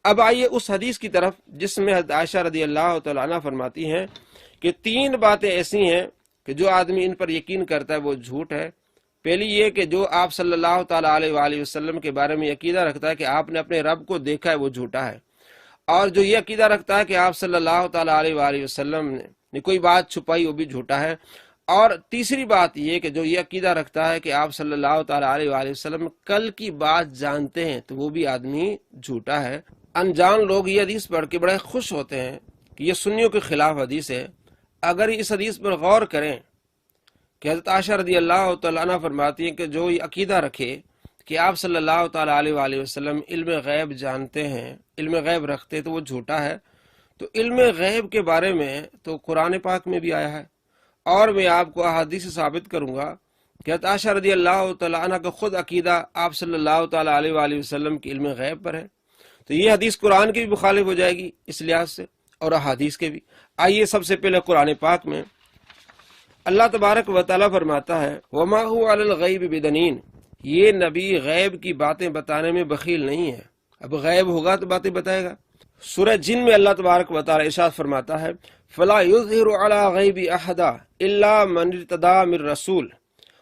اب آئیے اس حدیث کی طرف جس میں حضرت عائشہ رضی اللہ تعالیٰ عنہ فرماتی ہیں کہ 3 باتیں ایسی ہیں کہ جو آدمی ان پر یقین کرتا ہے وہ جھوٹ ہے۔ پہلی یہ کہ جو آپ صلی اللہ تعالیٰ علیہ وآلہ وسلم کے بارے میں عقیدہ رکھتا ہے کہ آپ نے اپنے رب کو دیکھا ہے وہ جھوٹا ہے، اور جو یہ عقیدہ رکھتا ہے کہ آپ صلی اللہ تعالیٰ علیہ وآلہ وسلم نے کوئی بات چھپائی وہ بھی جھوٹا ہے۔ اور تیسری بات یہ کہ جو یہ عقیدہ رکھتا ہے کہ آپ صلی اللہ تعالیٰ علیہ وآلہ وسلم کل کی بات جانتے ہیں تو وہ بھی آدمی جھوٹا ہے۔ انجان لوگ یہ حدیث پڑھ کے بڑے خوش ہوتے ہیں کہ یہ سنیوں کے خلاف حدیث ہے۔ اگر اس حدیث پر غور کریں کہ حضرت عائشہ رضی اللہ تعالیٰ عنہ فرماتی ہیں کہ جو یہ عقیدہ رکھے کہ آپ صلی اللہ تعالیٰ علیہ وآلہ وسلم علم غیب جانتے ہیں، علم غیب رکھتے تو وہ جھوٹا ہے۔ تو علم غیب کے بارے میں تو قرآن پاک میں بھی آیا ہے، اور میں آپ کو احادیث سے ثابت کروں گا کہ حضرت عائشہ رضی اللہ تعالیٰ عنہ کا خود عقیدہ آپ صلی اللہ تعالیٰ علیہ وآلہ وسلم کے علم غیب پر ہے۔ تو یہ حدیث قرآن کی بھی مخالف ہو جائے گی اس لحاظ سے، اور احادیث کے بھی۔ آئیے سب سے پہلے قرآن پاک میں اللہ تبارک و تعالیٰ فرماتا ہے وَمَا هُوَ عَلَى الْغَيْبِ بِضَنِينٍ، یہ نبی غیب کی باتیں بتانے میں بخیل نہیں ہے، اب غیب ہوگا تو باتیں بتائے گا۔ سورہ جن میں اللہ تبارک و تعالیٰ ارشاد فرماتا ہے فَلَا يُظْهِرُ عَلَى غَيْبِ أَحَدًا إِلَّا مَنِ ارْتَضَىٰ مِن رَّسُولٍ،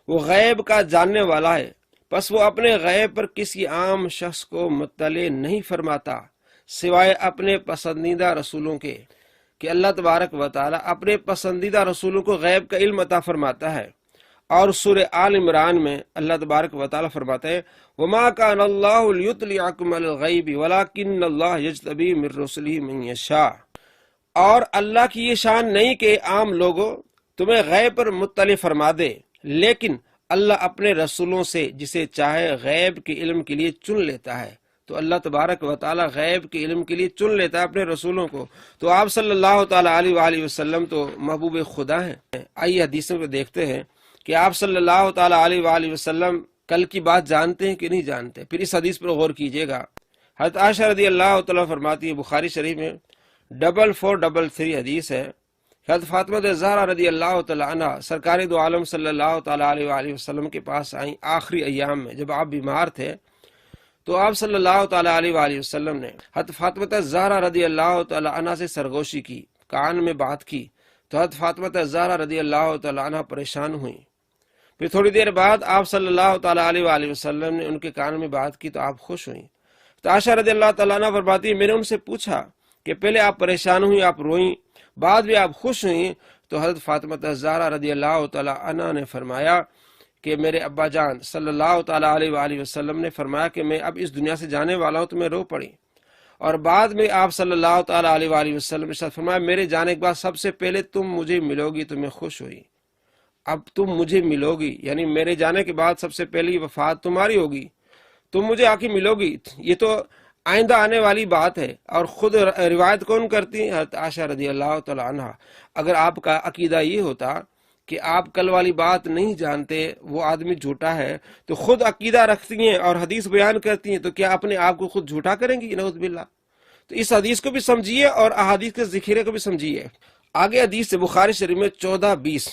وہ غیب کا جاننے والا ہے، پس وہ اپنے غیب پر کسی عام شخص کو مطلع نہیں فرماتا سوائے اپنے پسندیدہ رسولوں کے، کہ اللہ تبارک و تعالیٰ اپنے پسندیدہ رسولوں کو غیب کا علم عطا فرماتا ہے۔ اور سورہ آل عمران میں اللہ تبارک و تعالیٰ فرماتے ہیں وَمَا كَانَ اللَّهُ لِيُطْلِعَكُمْ عَلَى الْغَيْبِ وَلَكِنَّ اللَّهَ يَجْتَبِي مِن رُّسُلِهِ مَن يَشَاءُ، اور اللہ کی یہ شان نہیں کہ عام لوگوں تمہیں غیب پر مطلع فرما دے، لیکن اللہ اپنے رسولوں سے جسے چاہے غیب کے علم کے لیے چن لیتا ہے۔ تو اللہ تبارک و تعالیٰ غیب کے علم کے لیے چن لیتا ہے اپنے رسولوں کو۔ تو آپ صلی اللہ تعالیٰ علیہ وآلہ وسلم تو محبوب خدا ہیں۔ آئیے حدیثوں کو دیکھتے ہیں کہ آپ صلی اللہ تعالیٰ علیہ وآلہ وسلم کل کی بات جانتے ہیں کہ نہیں جانتے۔ پھر اس حدیث پر غور کیجئے گا۔ حضرت عائشہ رضی اللہ تعالیٰ فرماتی ہے، بخاری شریف میں 4433 حدیث ہے، حضرت فاطمہ زہرا رضی اللہ تعالیٰ عنہ سرکار دو عالم صلی اللہ تعالیٰ علیہ وآلہ وسلم کے پاس آئیں آخری ایام میں جب آپ بیمار تھے۔ تو آپ صلی اللہ تعالیٰ علیہ وآلہ وسلم نے حضرت فاطمہ زہرا رضی اللہ تعالیٰ عنہ سے سرگوشی کی، کان میں بات کی، تو حضرت فاطمہ زہرا رضی اللہ تعالیٰ عنہ پریشان ہوئیں۔ پھر تھوڑی دیر بعد آپ صلی اللہ تعالیٰ علیہ وآلہ وسلم نے ان کے کان میں بات کی تو آپ خوش ہوئیں۔ تو عائشہ رضی اللہ تعالیٰ عنہ فرماتی ہے میں نے ان سے پوچھا کہ پہلے آپ پریشان ہوئیں، آپ روئیں، بعد میں آپ خوش ہوئیں، تو حضرت فاطمہ زہرا رضی اللہ تعالیٰ عنہ نے فرمایا کہ میرے ابا جان صلی اللہ تعالیٰ علیہ وآلہ وسلم نے فرمایا کہ میں اب اس دنیا سے جانے والا ہوں، تو میں رو پڑی۔ اور بعد میں آپ صلی اللہ تعالیٰ علیہ وآلہ وسلم نے فرمایا میرے جانے کے بعد سب سے پہلے تم مجھے ملو گی، تو میں خوش ہوئی۔ اب تم مجھے ملو گی یعنی میرے جانے کے بعد سب سے پہلی وفات تمہاری ہوگی، تم مجھے آ کے ملو گی۔ یہ تو آئندہ آنے والی بات ہے، اور خود روایت کون کرتی ہیں؟ حضرت عائشہ رضی اللہ تعالیٰ عنہ۔ اگر آپ کا عقیدہ یہ ہوتا کہ آپ کل والی بات نہیں جانتے وہ آدمی جھوٹا ہے، تو خود عقیدہ رکھتی ہیں اور حدیث بیان کرتی ہیں، تو کیا اپنے آپ کو خود جھوٹا کریں گی؟ نعوذ باللہ۔ تو اس حدیث کو بھی سمجھیے اور احادیث کے ذخیرے کو بھی سمجھیے۔ آگے حدیث سے بخاری شریف میں 1420،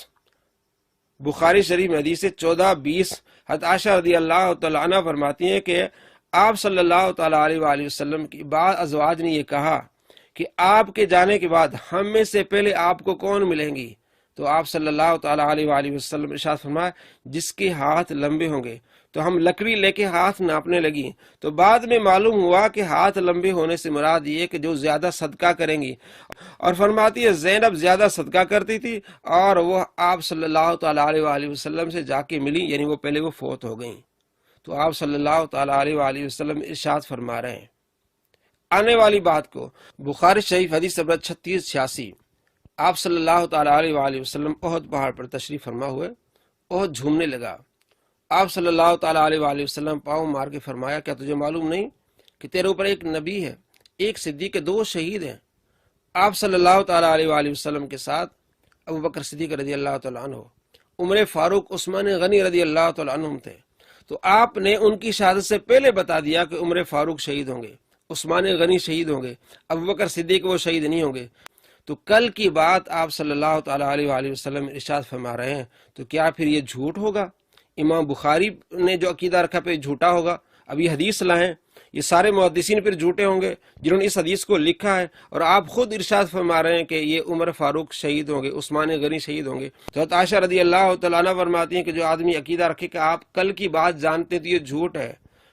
بخاری شریف میں حدیث 1420 حضرت عائشہ رضی اللہ تعالیٰ عنہ فرماتی ہیں کہ آپ صلی اللہ تعالیٰ علیہ وآلہ وسلم کی بعض ازواج نے یہ کہا کہ آپ کے جانے کے بعد ہم میں سے پہلے آپ کو کون ملیں گی؟ تو آپ صلی اللہ تعالیٰ علیہ وآلہ وسلم ارشاد فرمایا جس کے ہاتھ لمبے ہوں گے۔ تو ہم لکڑی لے کے ہاتھ ناپنے لگی، تو بعد میں معلوم ہوا کہ ہاتھ لمبے ہونے سے مراد یہ کہ جو زیادہ صدقہ کریں گی، اور فرماتی ہے زینب زیادہ صدقہ کرتی تھی اور وہ آپ صلی اللہ تعالیٰ علیہ وآلہ وسلم سے جا کے ملی، یعنی وہ پہلے وہ فوت ہو گئیں۔ تو آپ صلی اللہ تعالیٰ علیہ وآلہ وسلم ارشاد فرما رہے ہیں آنے والی بات کو۔ بخاری شریف حدیث نمبر 3686، آپ صلی اللہ تعالیٰ علیہ وآلہ وسلم احد پہاڑ پر تشریف فرما ہوئے، احد جھومنے لگا۔ آپ صلی اللہ تعالیٰ علیہ وآلہ وسلم پاؤں مار کے فرمایا کیا تجھے معلوم نہیں کہ تیرے اوپر ایک نبی ہے، ایک صدیق، 2 شہید ہیں؟ آپ صلی اللہ تعالیٰ علیہ وآلہ وسلم کے ساتھ ابو بکر صدیق رضی اللہ تعالیٰ عنہ، عمر فاروق، عثمان غنی رضی اللہ تعالیٰ عنہم تھے۔ تو آپ نے ان کی شہادت سے پہلے بتا دیا کہ عمر فاروق شہید ہوں گے، عثمان غنی شہید ہوں گے، ابو بکر صدیق وہ شہید نہیں ہوں گے۔ تو کل کی بات آپ صلی اللہ تعالیٰ علیہ وآلہ وسلم ارشاد فرما رہے ہیں، تو کیا پھر یہ جھوٹ ہوگا؟ امام بخاری نے جو عقیدہ رکھا پہ جھوٹا ہوگا؟ اب یہ حدیث لائیں، یہ سارے محدثین پھر جھوٹے ہوں گے جنہوں نے اس حدیث کو لکھا ہے، اور آپ خود ارشاد فرما رہے ہیں کہ یہ عمر فاروق شہید ہوں گے، عثمان غنی شہید ہوں گے۔ تو حضرت عائشہ رضی اللہ تعالیٰ عنہ فرماتی ہیں کہ جو آدمی عقیدہ رکھے کہ آپ کل کی بات جانتے تو یہ جھوٹ ہے،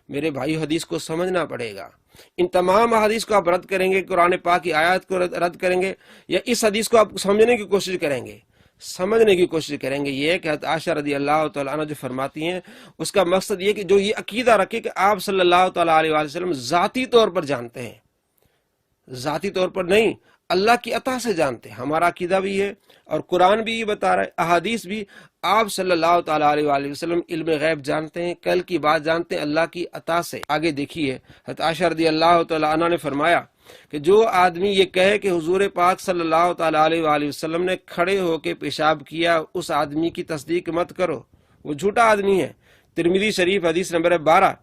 میرے بھائی حدیث کو سمجھنا پڑے گا۔ ان تمام حدیث کو آپ رد کریں گے، قرآن پاک کی آیات کو رد کریں گے، یا اس حدیث کو آپ سمجھنے کی کوشش کریں گے؟ سمجھنے کی کوشش کریں گے۔ یہ کہ حضرت عائشہ رضی اللہ تعالیٰ عنہ جو فرماتی ہیں، اس کا مقصد یہ کہ جو یہ عقیدہ رکھے کہ آپ صلی اللہ تعالیٰ علیہ وآلہ وسلم ذاتی طور پر جانتے ہیں، ذاتی طور پر نہیں، اللہ کی عطا سے جانتے ہیں۔ ہمارا عقیدہ بھی ہے اور قرآن بھی یہ بتا رہا ہے، احادیث بھی، آپ صلی اللہ تعالیٰ علیہ وآلہ وسلم علم غیب جانتے ہیں، کل کی بات جانتے ہیں اللہ کی عطا سے۔ آگے دیکھیے، حضرت عائشہ رضی اللہ تعالیٰ عنہ نے فرمایا کہ جو آدمی یہ کہے کہ حضور پاک صلی اللہ تعالیٰ علیہ وآلہ وسلم نے کھڑے ہو کے پیشاب کیا، اس آدمی کی تصدیق مت کرو، وہ جھوٹا آدمی ہے۔ ترمذی شریف حدیث نمبر 12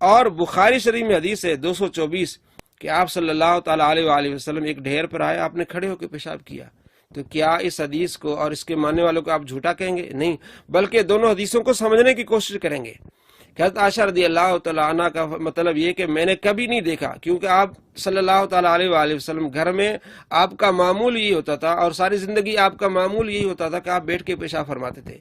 اور بخاری شریف میں حدیث ہے 224 کہ آپ صلی اللہ تعالیٰ علیہ وآلہ وسلم ایک ڈھیر پر آئے، آپ نے کھڑے ہو کے پیشاب کیا۔ تو کیا اس حدیث کو اور اس کے ماننے والوں کو آپ جھوٹا کہیں گے؟ نہیں، بلکہ دونوں حدیثوں کو سمجھنے کی کوشش کریں گے۔ حضرت عائشہ رضی اللہ تعالیٰ عنہ کا مطلب یہ کہ میں نے کبھی نہیں دیکھا، کیونکہ آپ صلی اللہ تعالیٰ علیہ وآلہ وسلم گھر میں آپ کا معمول یہی ہوتا تھا، اور ساری زندگی آپ کا معمول یہی ہوتا تھا کہ آپ بیٹھ کے پیشاب فرماتے تھے۔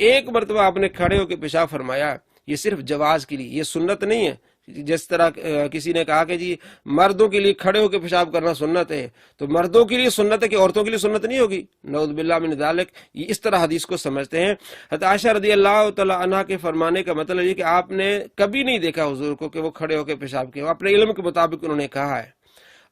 ایک مرتبہ آپ نے کھڑے ہو کے پیشاب فرمایا، یہ صرف جواز کے لیے، یہ سنت نہیں ہے۔ جس طرح کسی نے کہا کہ جی مردوں کے لیے کھڑے ہو کے پیشاب کرنا سنت ہے، تو مردوں کے لیے سنت ہے کہ عورتوں کے لیے سنت نہیں ہوگی؟ نعوذ باللہ من ذالک۔ یہ اس طرح حدیث کو سمجھتے ہیں۔ حضرت عائشہ رضی اللہ تعالیٰ عنہ کے فرمانے کا مطلب یہ کہ آپ نے کبھی نہیں دیکھا حضور کو کہ وہ کھڑے ہو کے پیشاب کیا، اپنے علم کے مطابق انہوں نے کہا ہے۔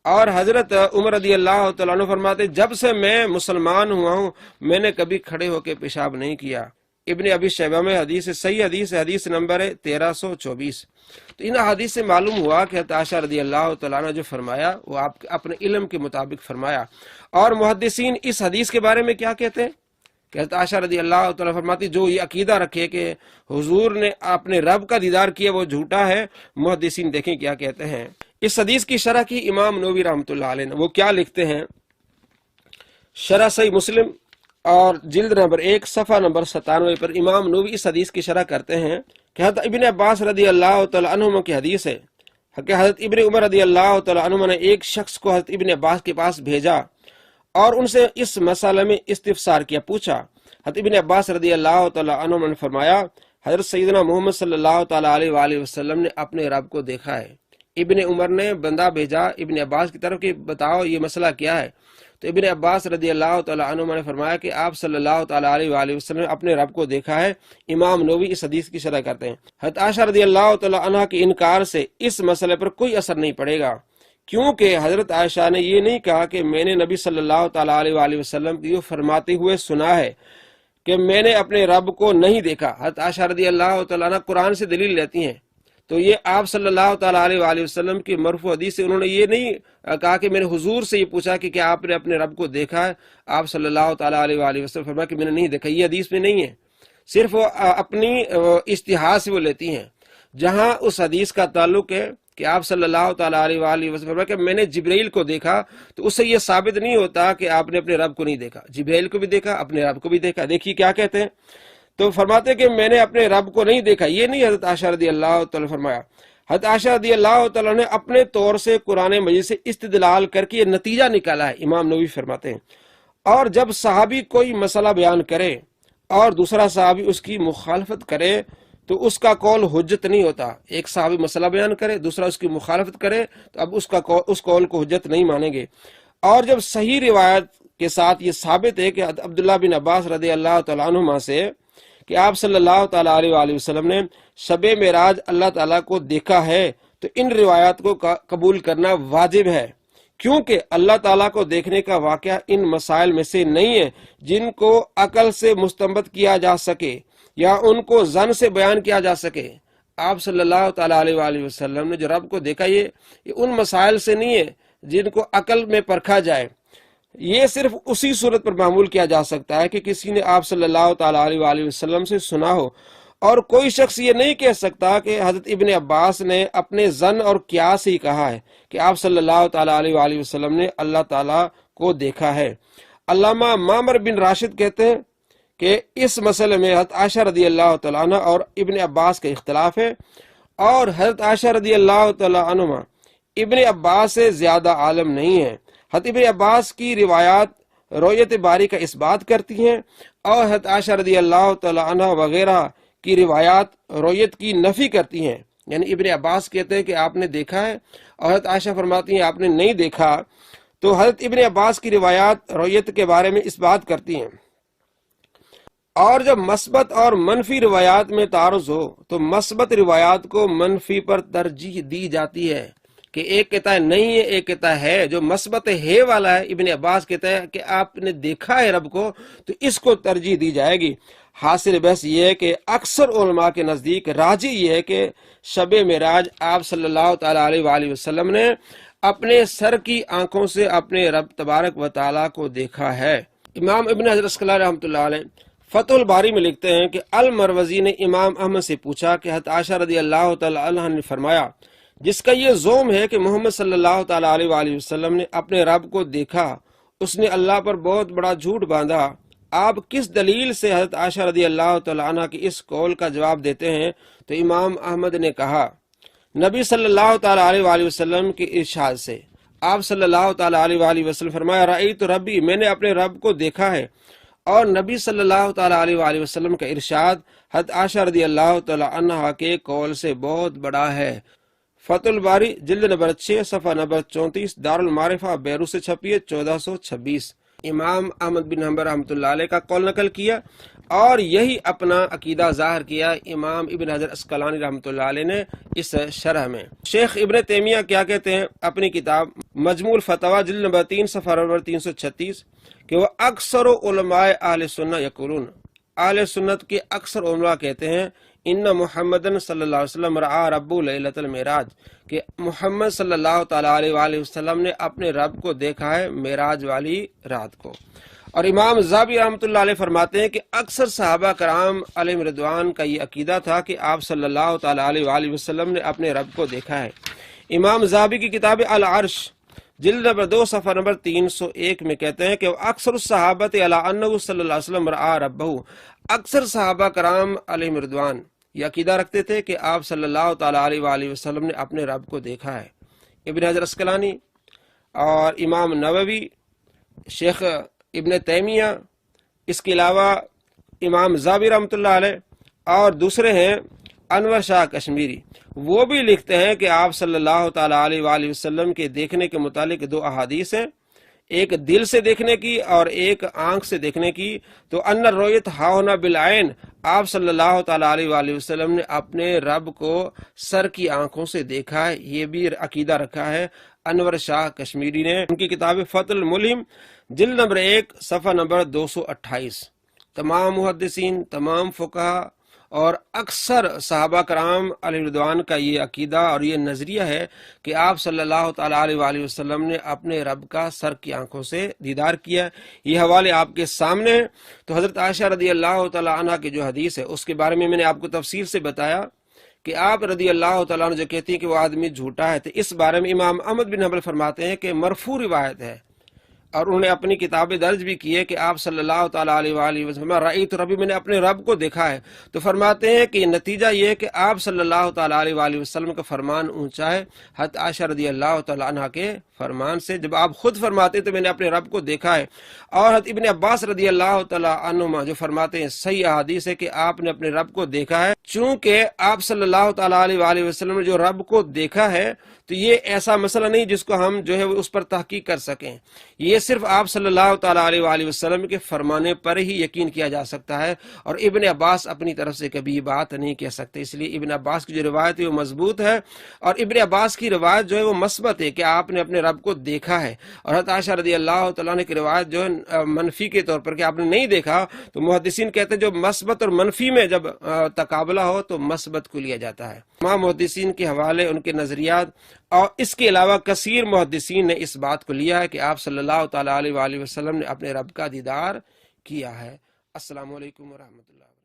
اور حضرت عمر رضی اللہ تعالیٰ عنہ فرماتے جب سے میں مسلمان ہوا ہوں میں نے کبھی کھڑے ہو کے پیشاب نہیں کیا۔ ابن ابی شیبہ میں حدیث صحیح حدیث ہے، حدیث نمبر 1324۔ تو ان حدیث سے معلوم ہوا کہ حضرت عائشہ رضی اللہ تعالیٰ عنہ جو فرمایا وہ آپ اپنے علم کے مطابق فرمایا۔ اور محدثین اس حدیث کے بارے میں کیا کہتے ہیں کہ حضرت عائشہ رضی اللہ تعالیٰ فرماتی جو یہ عقیدہ رکھے کہ حضور نے اپنے رب کا دیدار کیا وہ جھوٹا ہے۔ محدثین دیکھیں کیا کہتے ہیں۔ اس حدیث کی شرح کی امام نووی رحمۃ اللہ علیہ نے، وہ کیا لکھتے ہیں؟ شرح صحیح مسلم اور جلد نمبر 1 صفحہ نمبر 97 پر امام نووی اس حدیث کی شرح کرتے ہیں کہ حضرت ابن عباس رضی اللہ تعالیٰ عنہما کی حدیث ہے کہ حضرت ابن عمر رضی اللہ تعالیٰ عنہما نے ایک شخص کو حضرت ابن عباس کے پاس بھیجا اور ان سے اس مسئلے میں استفسار کیا، پوچھا۔ حضرت ابن عباس رضی اللہ تعالیٰ عنہما نے فرمایا حضرت سیدنا محمد صلی اللہ تعالیٰ علیہ وآلہ وسلم نے اپنے رب کو دیکھا ہے۔ ابن عمر نے بندہ بھیجا ابن عباس کی طرف کہ بتاؤ یہ مسئلہ کیا ہے۔ تو ابن عباس رضی اللہ تعالیٰ عنہ نے فرمایا کہ آپ صلی اللہ تعالیٰ علیہ وآلہ وسلم نے اپنے رب کو دیکھا ہے۔ امام نووی اس حدیث کی شرح کرتے ہیں۔ حضرت عائشہ رضی اللہ تعالیٰ عنہ کے انکار سے اس مسئلے پر کوئی اثر نہیں پڑے گا، کیونکہ حضرت عائشہ نے یہ نہیں کہا کہ میں نے نبی صلی اللہ تعالیٰ علیہ وآلہ وسلم کو فرماتے ہوئے سنا ہے کہ میں نے اپنے رب کو نہیں دیکھا۔ حضرت عائشہ رضی اللہ تعالیٰ عنہ قرآن سے دلیل لیتی ہیں، تو یہ آپ صلی اللہ تعالیٰ علیہ وآلہ وسلم کی مرفوع حدیث سے انہوں نے یہ نہیں کہا کہ میں نے حضور سے یہ پوچھا کہ کیا آپ نے اپنے رب کو دیکھا ہے۔ آپ صلی اللہ تعالیٰ علیہ وآلہ وسلم فرمایا کہ میں نے نہیں دیکھا، یہ حدیث میں نہیں ہے۔ صرف وہ اپنی اجتہاد سے وہ لیتی ہیں، جہاں اس حدیث کا تعلق ہے کہ آپ صلی اللہ تعالیٰ علیہ وآلہ وسلم فرمایا کہ میں نے جبرائیل کو دیکھا، تو اس سے یہ ثابت نہیں ہوتا کہ آپ نے اپنے رب کو نہیں دیکھا۔ جبرائیل کو بھی دیکھا، اپنے رب کو بھی دیکھا۔ دیکھیے کیا کہتے ہیں، تو فرماتے کہ میں نے اپنے رب کو نہیں دیکھا، یہ نہیں حضرت عائشہ رضی اللہ تعالیٰ فرمایا۔ حضرت عائشہ رضی اللہ تعالیٰ نے اپنے طور سے قرآن مجید سے استدلال کر کے یہ نتیجہ نکالا ہے، امام نووی فرماتے ہیں۔ اور جب صحابی کوئی مسئلہ بیان کرے اور دوسرا صحابی اس کی مخالفت کرے تو اس کا قول حجت نہیں ہوتا۔ ایک صحابی مسئلہ بیان کرے، دوسرا اس کی مخالفت کرے تو اب اس قول کو حجت نہیں مانیں گے۔ اور جب صحیح روایت کے ساتھ یہ ثابت ہے کہ عبداللہ بن عباس رضی اللہ تعالیٰ عنہما سے کہ آپ صلی اللہ تعالیٰ علیہ وآلہ وسلم نے شب معراج اللہ تعالیٰ کو دیکھا ہے، تو ان روایات کو قبول کرنا واجب ہے، کیونکہ اللہ تعالیٰ کو دیکھنے کا واقعہ ان مسائل میں سے نہیں ہے جن کو عقل سے مستنبط کیا جا سکے یا ان کو ظن سے بیان کیا جا سکے۔ آپ صلی اللہ تعالیٰ علیہ وآلہ وسلم نے جو رب کو دیکھا یہ ان مسائل سے نہیں ہے جن کو عقل میں پرکھا جائے۔ یہ صرف اسی صورت پر معمول کیا جا سکتا ہے کہ کسی نے آپ صلی اللہ تعالیٰ علیہ وآلہ وسلم سے سنا ہو، اور کوئی شخص یہ نہیں کہہ سکتا کہ حضرت ابن عباس نے اپنے ظن اور قیاس ہی کہا ہے کہ آپ صلی اللہ تعالیٰ علیہ وآلہ وسلم نے اللہ تعالیٰ کو دیکھا ہے۔ علامہ معمر بن راشد کہتے ہیں کہ اس مسئلے میں حضرت عائشہ رضی اللہ تعالیٰ عنہ اور ابن عباس کا اختلاف ہے، اور حضرت عائشہ رضی اللہ تعالی عنہما ابن عباس سے زیادہ عالم نہیں ہیں۔ حضرت ابن عباس کی روایات رؤیت باری کا اس بات کرتی ہیں، اور حضرت عائشہ رضی اللہ تعالی عنہ وغیرہ کی روایات رؤیت کی نفی کرتی ہیں، یعنی ابن عباس کہتے ہیں کہ آپ نے دیکھا ہے، اور حضرت عائشہ فرماتی ہیں آپ نے نہیں دیکھا۔ تو حضرت ابن عباس کی روایات رؤیت کے بارے میں اس بات کرتی ہیں۔ اور جب مثبت اور منفی روایات میں تعارض ہو تو مثبت روایات کو منفی پر ترجیح دی جاتی ہے، کہ ایک کہتا ہے نہیں ہے، ایک کہتا ہے۔ جو مثبت ہے والا ہے، ابن عباس کہتا ہے کہ آپ نے دیکھا ہے رب کو، تو اس کو ترجیح دی جائے گی۔ حاصل بحث یہ ہے کہ اکثر علماء کے نزدیک راجح یہ ہے کہ شب معراج آپ صلی اللہ تعالی علیہ وآلہ وسلم نے اپنے سر کی آنکھوں سے اپنے رب تبارک و تعالیٰ کو دیکھا ہے۔ امام ابن حجر اسقلانی رحمۃ اللہ علیہ فتح الباری میں لکھتے ہیں کہ المروزی نے امام احمد سے پوچھا کہ حضرت عائشہ رضی اللہ تعالی عنہ نے فرمایا جس کا یہ زوم ہے کہ محمد صلی اللہ تعالی علیہ وآلہ وسلم نے اپنے رب کو دیکھا، اس نے اللہ پر بہت بڑا جھوٹ باندھا، آپ کس دلیل سے حضرت عائشہ رضی اللہ تعالی عنہ کی اس قول کا جواب دیتے ہیں؟ تو امام احمد نے کہا نبی صلی اللہ تعالی علیہ وآلہ وسلم کے ارشاد سے۔ آپ صلی اللہ تعالی علیہ وآلہ وسلم فرمایا رأیت ربی، میں نے اپنے رب کو دیکھا ہے۔ اور نبی صلی اللہ تعالی علیہ وآلہ وسلم کا ارشاد حضرت عائشہ رضی اللہ تعالی عنہ کے قول سے بہت بڑا ہے۔ فتح الباری جلد نمبر 6 صفحہ نمبر 34 دارالمعارفہ بیروت سے چھپی ہے 1426۔ امام احمد بن حنبل رحمۃ اللہ علیہ کا قول نقل کیا اور یہی اپنا عقیدہ ظاہر کیا امام ابن حجر اسقلانی رحمۃ اللہ علیہ نے اس شرح میں۔ شیخ ابن تیمیہ کیا کہتے ہیں اپنی کتاب مجموع الفتاوی جلد نمبر 3 صفحہ نمبر 336 کہ وہ اکثر علماء اہل سنہ یقولون، اہل سنت کے اکثر علماء کہتے ہیں ان محمد صلی اللہ علیہ وسلم رعا رب لیلۃ المعراج، کہ محمد صلی اللہ تعالی علیہ وآلہ وسلم نے اپنے رب کو دیکھا ہے معراج والی رات کو۔ اور امام ذہبی رحمۃ اللہ علیہ فرماتے ہیں کہ اکثر صحابہ کرام علیہم رضوان کا یہ عقیدہ تھا کہ آپ صلی اللہ تعالی علیہ وآلہ وسلم نے اپنے رب کو دیکھا ہے۔ امام ذہبی کی کتاب العرش جلد نمبر 2 صفحہ نمبر 301 میں کہتے ہیں کہ اکثر الصحابۃ علی انہ صلی اللہ علیہ وسلم رعا ربہ، اکثر صحابہ کرام علیہم رضوان یہ عقیدہ رکھتے تھے کہ آپ صلی اللہ تعالی علیہ وآلہ وسلم نے اپنے رب کو دیکھا ہے۔ ابن حجر اسقلانی اور امام نووی، شیخ ابن تیمیہ، اس کے علاوہ امام ذہبی رحمۃ اللہ علیہ اور دوسرے ہیں انور شاہ کشمیری، وہ بھی لکھتے ہیں کہ آپ صلی اللہ تعالی علیہ وآلہ وسلم کے دیکھنے کے متعلق 2 احادیث ہیں، ایک دل سے دیکھنے کی اور ایک آنکھ سے دیکھنے کی۔ تو ان الرؤیت ہاہنا بالعین، آپ صلی اللہ تعالی علیہ وآلہ وسلم نے اپنے رب کو سر کی آنکھوں سے دیکھا ہے، یہ بھی عقیدہ رکھا ہے انور شاہ کشمیری نے۔ ان کی کتاب فتح الملہم جلد نمبر 1 صفحہ نمبر 228۔ تمام محدثین، تمام فقہا اور اکثر صحابہ کرام علیہ رضوان کا یہ عقیدہ اور یہ نظریہ ہے کہ آپ صلی اللہ تعالی علیہ وآلہ وسلم نے اپنے رب کا سر کی آنکھوں سے دیدار کیا۔ یہ حوالے آپ کے سامنے ہیں۔ تو حضرت عائشہ رضی اللہ تعالی عنہ کی جو حدیث ہے اس کے بارے میں نے آپ کو تفصیل سے بتایا کہ آپ رضی اللہ تعالیٰ عنہ جو کہتی ہیں کہ وہ آدمی جھوٹا ہے، تو اس بارے میں امام احمد بن حنبل فرماتے ہیں کہ مرفوع روایت ہے، اور انہوں نے اپنی کتابیں درج بھی کی ہے کہ آپ صلی اللہ تعالی علیہ وآلہ وسلم رأیت ربی، میں نے اپنے رب کو دیکھا ہے۔ تو فرماتے ہیں کہ نتیجہ یہ ہے کہ آپ صلی اللہ تعالی علیہ وآلہ وسلم کا فرمان اونچا ہے حضرت عائشہ رضی اللہ تعالی عنہ کے فرمان سے، جب آپ خود فرماتے تو میں نے اپنے رب کو دیکھا ہے۔ اور حضرت ابن عباس رضی اللہ تعالی عنہما جو فرماتے ہیں صحیح احادیث ہے کہ آپ نے اپنے رب کو دیکھا ہے، چونکہ آپ صلی اللہ تعالی علیہ وآلہ وسلم نے جو رب کو دیکھا ہے تو یہ ایسا مسئلہ نہیں جس کو ہم جو ہے اس پر تحقیق کر سکیں، یہ صرف آپ صلی اللہ تعالی علیہ وآلہ وسلم کے فرمانے پر ہی یقین کیا جا سکتا ہے، اور ابن عباس اپنی طرف سے کبھی یہ بات نہیں کہہ سکتے۔ اس لیے ابن عباس کی جو روایت ہے وہ مضبوط ہے، اور ابن عباس کی روایت جو ہے وہ مثبت ہے کہ آپ نے اپنے رب کو دیکھا ہے، اور حضرت عائشہ رضی اللہ تعالیٰ عنہ کی روایت جو ہے منفی کے طور پر کہ آپ نے نہیں دیکھا، تو محدثین کہتے ہیں جو مثبت اور منفی میں جب تقابلہ ہو تو مثبت کو لیا جاتا ہے۔ تمام محدثین کے حوالے، ان کے نظریات، اور اس کے علاوہ کثیر محدثین نے اس بات کو لیا ہے کہ آپ صلی اللہ تعالی علیہ وآلہ وسلم نے اپنے رب کا دیدار کیا ہے۔ السلام علیکم ورحمۃ اللہ۔